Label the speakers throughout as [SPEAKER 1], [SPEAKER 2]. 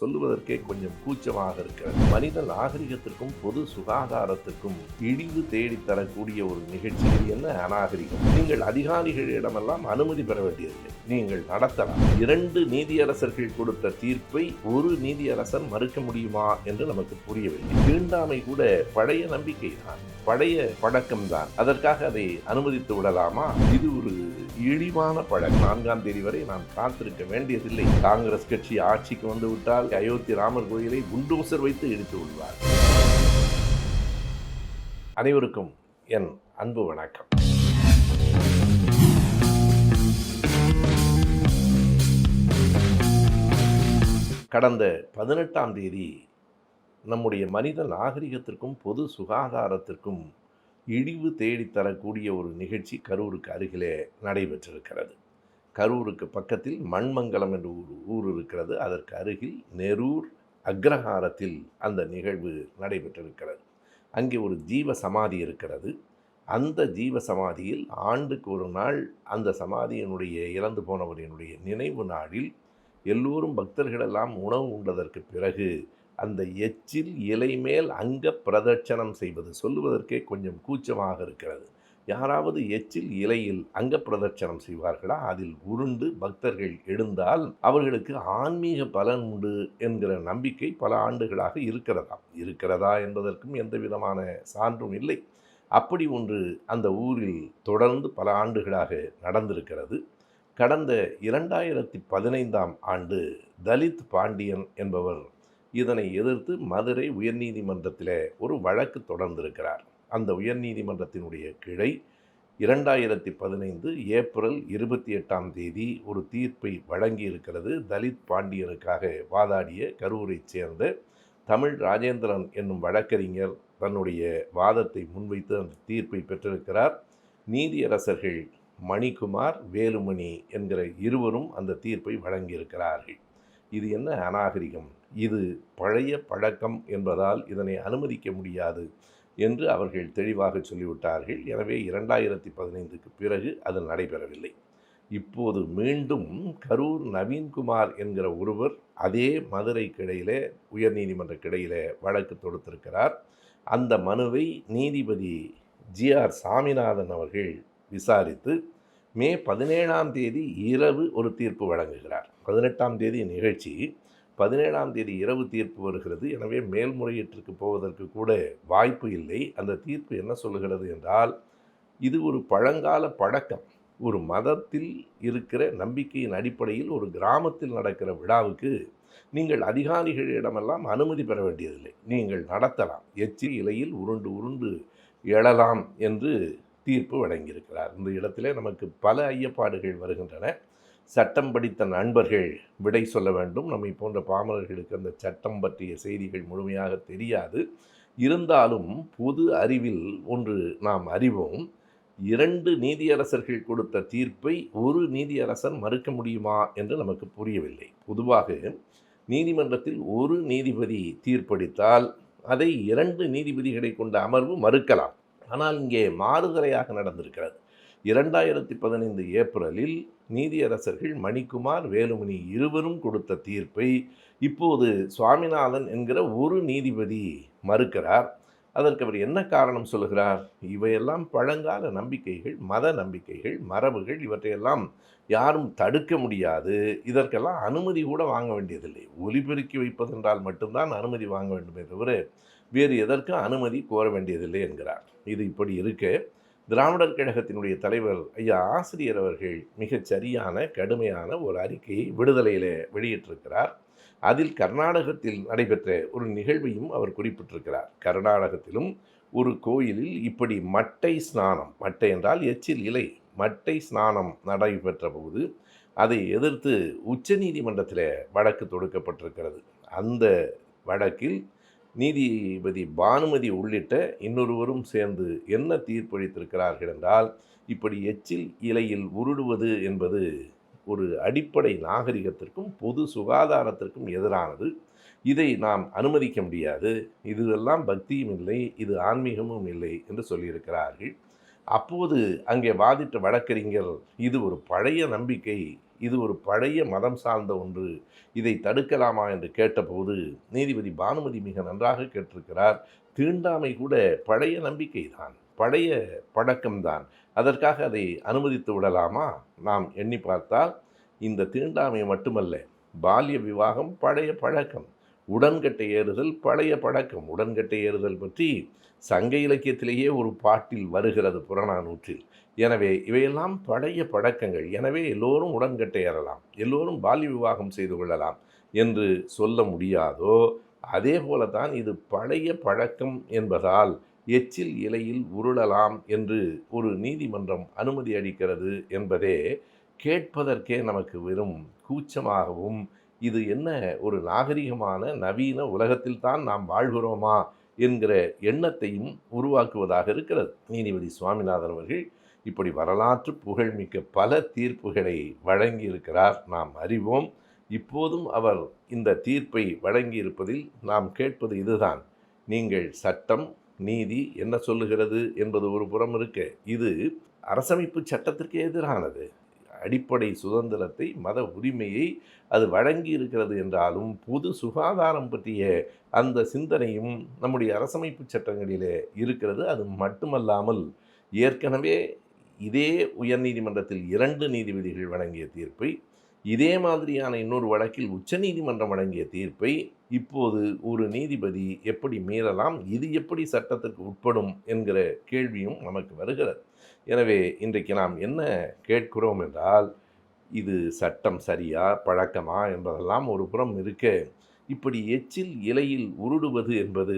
[SPEAKER 1] சொல்லுவதற்கே கொஞ்சம் கூச்சமாக இருக்கிறது. மனித நாகரிகத்திற்கும் பொது சுகாதாரத்திற்கும் இழிவு தேடித்தரக்கூடிய ஒரு நிகழ்ச்சி. இது என்ன அநாகரிகம்? நீங்கள் அதிகாரிகளிடமெல்லாம் அனுமதி பெற வேண்டியதில்லை, நீங்கள் நடத்தலாம். 2 நீதியரசர்கள் கொடுத்த தீர்ப்பை ஒரு நீதியரசர் மறுக்க முடியுமா என்று நமக்கு புரியவில்லை. தீண்டாமை கூட பழைய நம்பிக்கை தான், பழைய பழக்கம்தான். அதற்காக அதை அனுமதித்து விடலாமா? இது ஒரு இழிவான பழக்கம். 4ஆம் தேதி வரை நாம் காத்திருக்க வேண்டியதில்லை. காங்கிரஸ் கட்சி ஆட்சிக்கு வந்து விட்டால் அயோத்தி ராமர் கோயிலை குண்டோசர் வைத்து இடித்து விடுவார். அனைவருக்கும் என் அன்பு வணக்கம். கடந்த 18ஆம் தேதி நம்முடைய மனித நாகரிகத்திற்கும் பொது சுகாதாரத்திற்கும் இழிவு தேடித்தரக்கூடிய ஒரு நிகழ்ச்சி கரூருக்கு அருகிலே நடைபெற்றிருக்கிறது. கரூருக்கு பக்கத்தில் மண்மங்கலம் என்ற ஒரு ஊர் இருக்கிறது. அதற்கு அருகில் நெரூர் அக்ரஹாரத்தில் அந்த நிகழ்வு நடைபெற்றிருக்கிறது. அங்கே ஒரு ஜீவ சமாதி இருக்கிறது. அந்த ஜீவ சமாதியில் ஆண்டுக்கு ஒரு நாள் அந்த சமாதியினுடைய இறந்து போனவரினுடைய நினைவு நாளில் எல்லோரும் பக்தர்களெல்லாம் உணவு உண்டதற்கு பிறகு அந்த எச்சில் இலை மேல் அங்க பிரதட்சணம் செய்வது சொல்லுவதற்கே கொஞ்சம் கூச்சமாக இருக்கிறது. யாராவது எச்சில் இலையில் அங்க பிரதட்சணம் செய்வார்களா? அதில் உருண்டு பக்தர்கள் எழுந்தால் அவர்களுக்கு ஆன்மீக பலன் உண்டு என்கிற நம்பிக்கை பல ஆண்டுகளாக இருக்கிறதா என்பதற்கும் எந்த விதமான சான்றும் இல்லை. அப்படி ஒன்று அந்த ஊரில் தொடர்ந்து பல ஆண்டுகளாக நடந்திருக்கிறது. கடந்த 2015ஆம் ஆண்டு தலித் பாண்டியன் என்பவர் இதனை எதிர்த்து மதுரை உயர்நீதிமன்றத்தில் ஒரு வழக்கு தொடர்ந்திருக்கிறார். அந்த உயர்நீதிமன்றத்தினுடைய கிளை 2015 ஏப்ரல் 28ஆம் தேதி ஒரு தீர்ப்பை வழங்கியிருக்கிறது. தலித் பாண்டியனுக்காக வாதாடிய கரூரைச் சேர்ந்த தமிழ் ராஜேந்திரன் என்னும் வழக்கறிஞர் தன்னுடைய வாதத்தை முன்வைத்து அந்த தீர்ப்பை பெற்றிருக்கிறார். நீதியரசர்கள் மணிக்குமார், வேலுமணி என்கிற இருவரும் அந்த தீர்ப்பை வழங்கியிருக்கிறார்கள். இது என்ன அநாகரிகம்? இது பழைய பழக்கம் என்பதால் இதனை அனுமதிக்க முடியாது என்று அவர்கள் தெளிவாக சொல்லிவிட்டார்கள். எனவே 2015க்கு பிறகு அது நடைபெறவில்லை. இப்போது மீண்டும் கரூர் நவீன்குமார் என்கிற ஒருவர் அதே மதுரை கிளையிலே உயர்நீதிமன்ற கிளையிலே வழக்கு தொடுத்திருக்கிறார். அந்த மனுவை நீதிபதி GR சாமிநாதன் அவர்கள் விசாரித்து மே 17ஆம் தேதி இரவு ஒரு தீர்ப்பு வழங்குகிறார். 18ஆம் தேதி நிகழ்ச்சி, 17ஆம் தேதி இரவு தீர்ப்பு வருகிறது. எனவே மேல்முறையீட்டிற்கு போவதற்கு கூட வாய்ப்பு இல்லை. அந்த தீர்ப்பு என்ன சொல்லுகிறது என்றால், இது ஒரு பழங்கால பழக்கம். ஒரு மதத்தில் இருக்கிற நம்பிக்கையின் அடிப்படையில் ஒரு கிராமத்தில் நடக்கிற விழாவுக்கு நீங்கள் அதிகாரிகளிடமெல்லாம் அனுமதி பெற வேண்டியதில்லை, நீங்கள் நடத்தலாம். எச்சில் இலையில் உருண்டு உருண்டு எழலாம் என்று தீர்ப்பு வழங்கியிருக்கிறார். இந்த இடத்திலே நமக்கு பல ஐயப்பாடுகள் வருகின்றன. சட்டம் படித்த நண்பர்கள் விடை சொல்ல வேண்டும். நம்மை போன்ற பாமரர்களுக்கு அந்த சட்டம் பற்றிய செய்திகள் முழுமையாக தெரியாது. இருந்தாலும் பொது அறிவில் ஒன்று நாம் அறிவோம். 2 நீதியரசர்கள் கொடுத்த தீர்ப்பை ஒரு நீதியரசர் மறுக்க முடியுமா என்று நமக்கு புரியவில்லை. பொதுவாக நீதிமன்றத்தில் ஒரு நீதிபதி தீர்ப்பளித்தால் அதை 2 நீதிபதிகளை கொண்ட அமர்வு மறுக்கலாம். ஆனால் இங்கே மாறுதலையாக நடந்திருக்கிறது. 2015 ஏப்ரலில் நீதியரசர்கள் மணிக்குமார், வேலுமணி இருவரும் கொடுத்த தீர்ப்பை இப்போது சுவாமிநாதன் என்கிற ஒரு நீதிபதி மறுக்கிறார். அதற்கு அவர் என்ன காரணம் சொல்லுகிறார்? இவையெல்லாம் பழங்கால நம்பிக்கைகள், மத நம்பிக்கைகள், மரபுகள், இவற்றையெல்லாம் யாரும் தடுக்க முடியாது. இதற்கெல்லாம் அனுமதி கூட வாங்க வேண்டியதில்லை. ஒலிபெருக்கி வைப்பதென்றால் மட்டும்தான் அனுமதி வாங்க வேண்டுமே தவிர வேறு எதற்கும் அனுமதி கோர வேண்டியதில்லை என்கிறார். இது இப்படி இருக்க, திராவிடர் கழகத்தினுடைய தலைவர் ஐயா ஆசிரியர் அவர்கள் மிகச் சரியான கடுமையான ஒரு அறிக்கையை விடுதலையில் வெளியிட்டிருக்கிறார். அதில் கர்நாடகத்தில் நடைபெற்ற ஒரு நிகழ்வையும் அவர் குறிப்பிட்டிருக்கிறார். கர்நாடகத்திலும் ஒரு கோயிலில் இப்படி மட்டை ஸ்நானம், மட்டை என்றால் எச்சில் இலை, மட்டை ஸ்நானம் நடைபெற்ற போது அதை எதிர்த்து உச்சநீதிமன்றத்தில் வழக்கு தொடுக்கப்பட்டிருக்கிறது. அந்த வழக்கில் நீதிபதி பானுமதி உள்ளிட்ட இன்னொருவரும் சேர்ந்து என்ன தீர்ப்பளித்திருக்கிறார்கள் என்றால், இப்படி எச்சில் இலையில் உருடுவது என்பது ஒரு அடிப்படை நாகரிகத்திற்கும் பொது சுகாதாரத்திற்கும் எதிரானது. இதை நாம் அனுமதிக்க முடியாது. இதெல்லாம் பக்தியும் இல்லை, இது ஆன்மீகமும் இல்லை என்று சொல்லியிருக்கிறார்கள். அப்போது அங்கே வாதிட்ட வழக்கறிஞர், இது ஒரு பழைய நம்பிக்கை, இது ஒரு பழைய மதம் சார்ந்த ஒன்று, இதை தடுக்கலாமா என்று கேட்டபோது நீதிபதி பானுமதி மிக நன்றாக கேட்டிருக்கிறார். தீண்டாமை கூட பழைய நம்பிக்கை தான், பழைய பழக்கம்தான். அதற்காக அதை அனுமதித்து விடலாமா? நாம் எண்ணி பார்த்தால் இந்த தீண்டாமை மட்டுமல்ல, பால்ய விவாகம் பழைய பழக்கம், உடன்கட்டை ஏறுதல் பழைய பழக்கம். உடன்கட்டை ஏறுதல் பற்றி சங்க இலக்கியத்திலேயே ஒரு பாட்டில் வருகிறது, புறநானூற்றில். எனவே இவையெல்லாம் பழைய பழக்கங்கள். எனவே எல்லோரும் உடன்கட்டை ஏறலாம், எல்லோரும் பால்ய விவாகம் செய்து கொள்ளலாம் என்று சொல்ல முடியாதோ, அதே போலத்தான் இது பழைய பழக்கம் என்பதால் எச்சில் இலையில் உருளலாம் என்று ஒரு நீதிமன்றம் அனுமதி அளிக்கிறது என்பதே கேட்பதற்கே நமக்கு வெறும் கூச்சமாகவும், இது என்ன ஒரு நாகரிகமான நவீன உலகத்தில்தான் நாம் வாழ்கிறோமா என்கிற எண்ணத்தையும் உருவாக்குவதாக இருக்கிறது. நீதிபதி சுவாமிநாதன் அவர்கள் இப்படி வரலாற்று புகழ்மிக்க பல தீர்ப்புகளை வழங்கியிருக்கிறார், நாம் அறிவோம். இப்போதும் அவர் இந்த தீர்ப்பை வழங்கியிருப்பதில் நாம் கேட்பது இதுதான்: நீங்கள் சட்டம் நீதி என்ன சொல்லுகிறது என்பது ஒரு புறம் இருக்க, இது அரசமைப்பு சட்டத்திற்கு எதிரானது. அடிப்படை சுதந்திரத்தை, மத உரிமையை அது வழங்கி இருக்கிறது என்றாலும் பொது சுகாதாரம் பற்றிய அந்த சிந்தனையும் நம்முடைய அரசமைப்பு சட்டங்களிலே இருக்கிறது. அது மட்டுமல்லாமல் ஏற்கனவே இதே உயர்நீதிமன்றத்தில் 2 நீதிபதிகள் வழங்கிய தீர்ப்பை, இதே மாதிரியான இன்னொரு வழக்கில் உச்சநீதிமன்றம் வழங்கிய தீர்ப்பை இப்போது ஒரு நீதிபதி எப்படி மீறலாம், இது எப்படி சட்டத்திற்கு உட்படும் என்கிற கேள்வியும் நமக்கு வருகிறது. எனவே இன்றைக்கு நாம் என்ன கேட்கிறோம் என்றால், இது சட்டம் சரியா பழக்கமா என்பதெல்லாம் ஒரு புறம் இருக்க, இப்படி எச்சில் இலையில் உருடுவது என்பது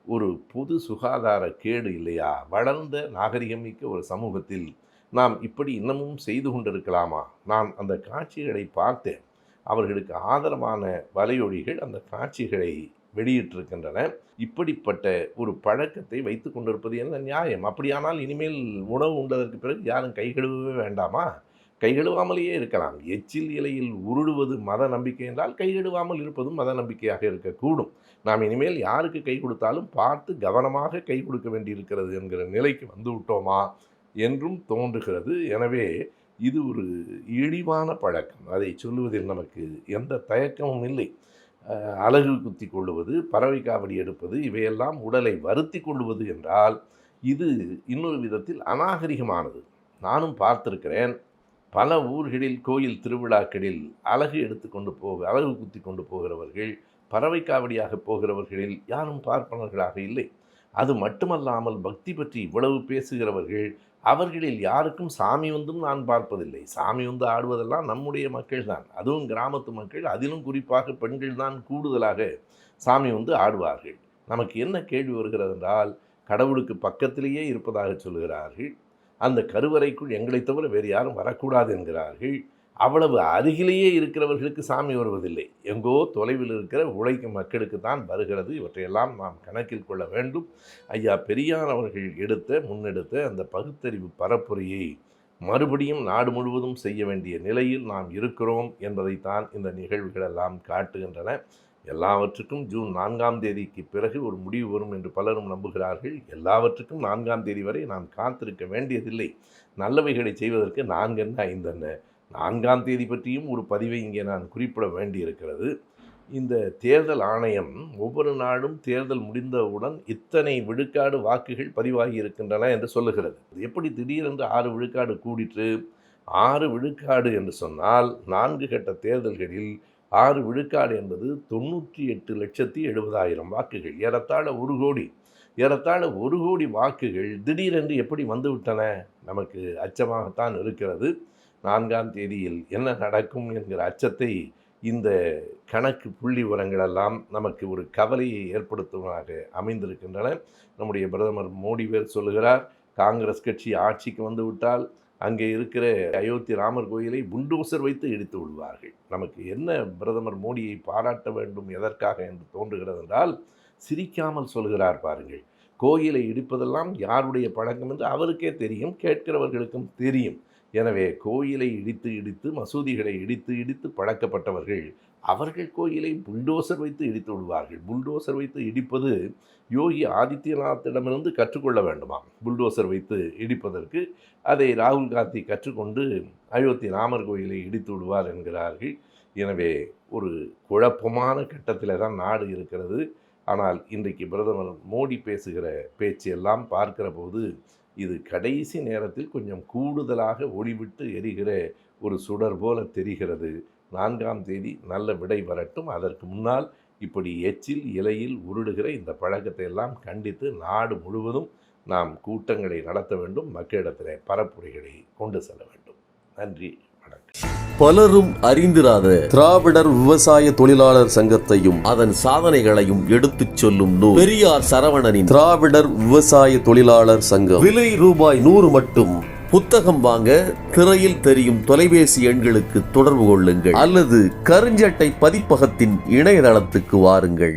[SPEAKER 1] ஒரு பொது சுகாதார கேடு இல்லையா? வளர்ந்த நாகரிகமிக்க ஒரு சமூகத்தில் நாம் இப்படி இன்னமும் செய்து கொண்டிருக்கலாமா? நான் அந்த காட்சிகளை பார்த்தேன். அவர்களுக்கு ஆதரவான வலையொலிகள் அந்த காட்சிகளை வெளியிட்டிருக்கின்றன. இப்படிப்பட்ட ஒரு பழக்கத்தை வைத்து கொண்டிருப்பது என்ன நியாயம்? அப்படியானால் இனிமேல் உணவு உண்டதற்கு பிறகு யாரும் கை கழுவவே வேண்டாமா? கை கழுவாமலேயே இருக்கலாம். எச்சில் இலையில் உருடுவது மத நம்பிக்கை என்றால் கை கழுவாமல் இருப்பதும் மத நம்பிக்கையாக இருக்கக்கூடும். நாம் இனிமேல் யாருக்கு கை கொடுத்தாலும் பார்த்து கவனமாக கை கொடுக்க வேண்டியிருக்கிறது என்கிற நிலைக்கு வந்து விட்டோமா என்றும் தோன்றுகிறது. எனவே இது ஒரு இழிவான பழக்கம். அதை சொல்லுவதில் நமக்கு எந்த தயக்கமும் இல்லை. அலகு குத்தி கொள்ளுவது, பறவை காவடி எடுப்பது, இவையெல்லாம் உடலை வருத்தி கொள்ளுவது என்றால் இது இன்னொரு விதத்தில் அநாகரிகமானது. நானும் பார்த்திருக்கிறேன். பல ஊர்களில் கோயில் திருவிழாக்களில் அலகு குத்தி கொண்டு போகிறவர்கள், பறவை காவடியாக போகிறவர்களில் யாரும் பார்ப்பனர்களாக இல்லை. அது மட்டுமல்லாமல் பக்தி பற்றி இவ்வளவு பேசுகிறவர்கள், அவர்களில் யாருக்கும் சாமி வந்தும் நான் பார்ப்பதில்லை. சாமி வந்து ஆடுவதெல்லாம் நம்முடைய மக்கள் தான், அதுவும் கிராமத்து மக்கள், அதிலும் குறிப்பாக பெண்கள் தான் கூடுதலாக சாமி வந்து ஆடுவார்கள். நமக்கு என்ன கேள்வி வருகிறது என்றால், கடவுளுக்கு பக்கத்திலேயே இருப்பதாக சொல்கிறார்கள், அந்த கருவறைக்குள் எங்களை தவிர வேறு யாரும் வரக்கூடாது என்கிறார்கள். அவ்வளவு அருகிலேயே இருக்கிறவர்களுக்கு சாமி வருவதில்லை, எங்கோ தொலைவில் இருக்கிற உழைக்கும் மக்களுக்கு தான் வருகிறது. இவற்றையெல்லாம் நாம் கணக்கில் கொள்ள வேண்டும். ஐயா பெரியார் அவர்கள் முன்னெடுத்த அந்த பகுத்தறிவு பரப்புரையை மறுபடியும் நாடு முழுவதும் செய்ய வேண்டிய நிலையில் நாம் இருக்கிறோம் என்பதைத்தான் இந்த நிகழ்வுகளெல்லாம் காட்டுகின்றன. எல்லாவற்றுக்கும் ஜூன் 4ஆம் தேதிக்கு பிறகு ஒரு முடிவு வரும் என்று பலரும் நம்புகிறார்கள். எல்லாவற்றுக்கும் 4ஆம் தேதி வரை நாம் காத்திருக்க வேண்டியதில்லை. நல்லவைகளை செய்வதற்கு 4 என்ன 5 என்ன. 4ஆம் தேதி பற்றியும் ஒரு பதிவை இங்கே நான் குறிப்பிட வேண்டியிருக்கிறது. இந்த தேர்தல் ஆணையம் ஒவ்வொரு நாளும் தேர்தல் முடிந்தவுடன் இத்தனை விழுக்காடு வாக்குகள் பதிவாகி இருக்கின்றன என்று சொல்லுகிறது. எப்படி திடீரென்று 6 விழுக்காடு கூடிற்று? 6 விழுக்காடு என்று சொன்னால் 4 கட்ட தேர்தல்களில் 6 விழுக்காடு என்பது 98,70,000 வாக்குகள், ஏறத்தாழ 1 கோடி. ஏறத்தாழ 1 கோடி வாக்குகள் திடீரென்று எப்படி வந்துவிட்டன? நமக்கு அச்சமாகத்தான் இருக்கிறது. 4ஆம் தேதியில் என்ன நடக்கும் என்கிற அச்சத்தை இந்த கணக்கு புள்ளி விவரங்களெல்லாம் நமக்கு ஒரு கவலையை ஏற்படுத்துவதாக அமைந்திருக்கின்றன. நம்முடைய பிரதமர் மோடி சொல்லுகிறார், காங்கிரஸ் கட்சி ஆட்சிக்கு வந்துவிட்டால் அங்கே இருக்கிற அயோத்தி ராமர் கோயிலை புல்டோசர் வைத்து இடித்து விடுவார்கள். நமக்கு என்ன பிரதமர் மோடியை பாராட்ட வேண்டும் எதற்காக என்று தோன்றுகிறது என்றால், சிரிக்காமல் சொல்கிறார் பாருங்கள். கோயிலை இடிப்பதெல்லாம் யாருடைய பழக்கம் என்று அவருக்கே தெரியும், கேட்கிறவர்களுக்கும் தெரியும். எனவே கோயிலை இடித்து மசூதிகளை இடித்து பழக்கப்பட்டவர்கள் அவர்கள் கோயிலை புல்டோசர் வைத்து இடித்து விடுவார்கள். புல்டோசர் வைத்து இடிப்பது யோகி ஆதித்யநாத்திடமிருந்து கற்றுக்கொள்ள வேண்டுமாம். புல்டோசர் வைத்து இடிப்பதற்கு அதை ராகுல் காந்தி கற்றுக்கொண்டு அயோத்தி ராமர் கோயிலை இடித்து விடுவார் என்கிறார்கள். எனவே ஒரு குழப்பமான கட்டத்தில் தான் நாடு இருக்கிறது. ஆனால் இன்றைக்கு பிரதமர் மோடி பேசுகிற பேச்செல்லாம் பார்க்கிற போது இது கடைசி நேரத்தில் கொஞ்சம் கூடுதலாக ஒளிவிட்டு எரிகிற ஒரு சுடர் போல தெரிகிறது. 4ஆம் தேதி நல்ல விடை வரட்டும். அதற்கு முன்னால் இப்படி எச்சில் இலையில் உருடுகிற இந்த பழக்கத்தை எல்லாம் கண்டித்து நாடு முழுவதும் நாம் கூட்டங்களை நடத்த வேண்டும். மக்களிடத்தில் பரப்புரைகளை கொண்டு செல்ல வேண்டும். நன்றி, வணக்கம்.
[SPEAKER 2] பலரும் அறிந்திராத திராவிடர் விவசாய தொழிலாளர் சங்கத்தையும் அதன் சாதனைகளையும் எடுத்துச் சொல்லும் நூல் பெரியார் சரவணனின் திராவிடர் விவசாய தொழிலாளர் சங்கம். விலை ரூபாய் 100 மட்டும். புத்தகம் வாங்க திரையில் தெரியும் தொலைபேசி எண்களுக்கு தொடர்பு கொள்ளுங்கள் அல்லது கருஞ்சட்டை பதிப்பகத்தின் இணையதளத்துக்கு வாருங்கள்.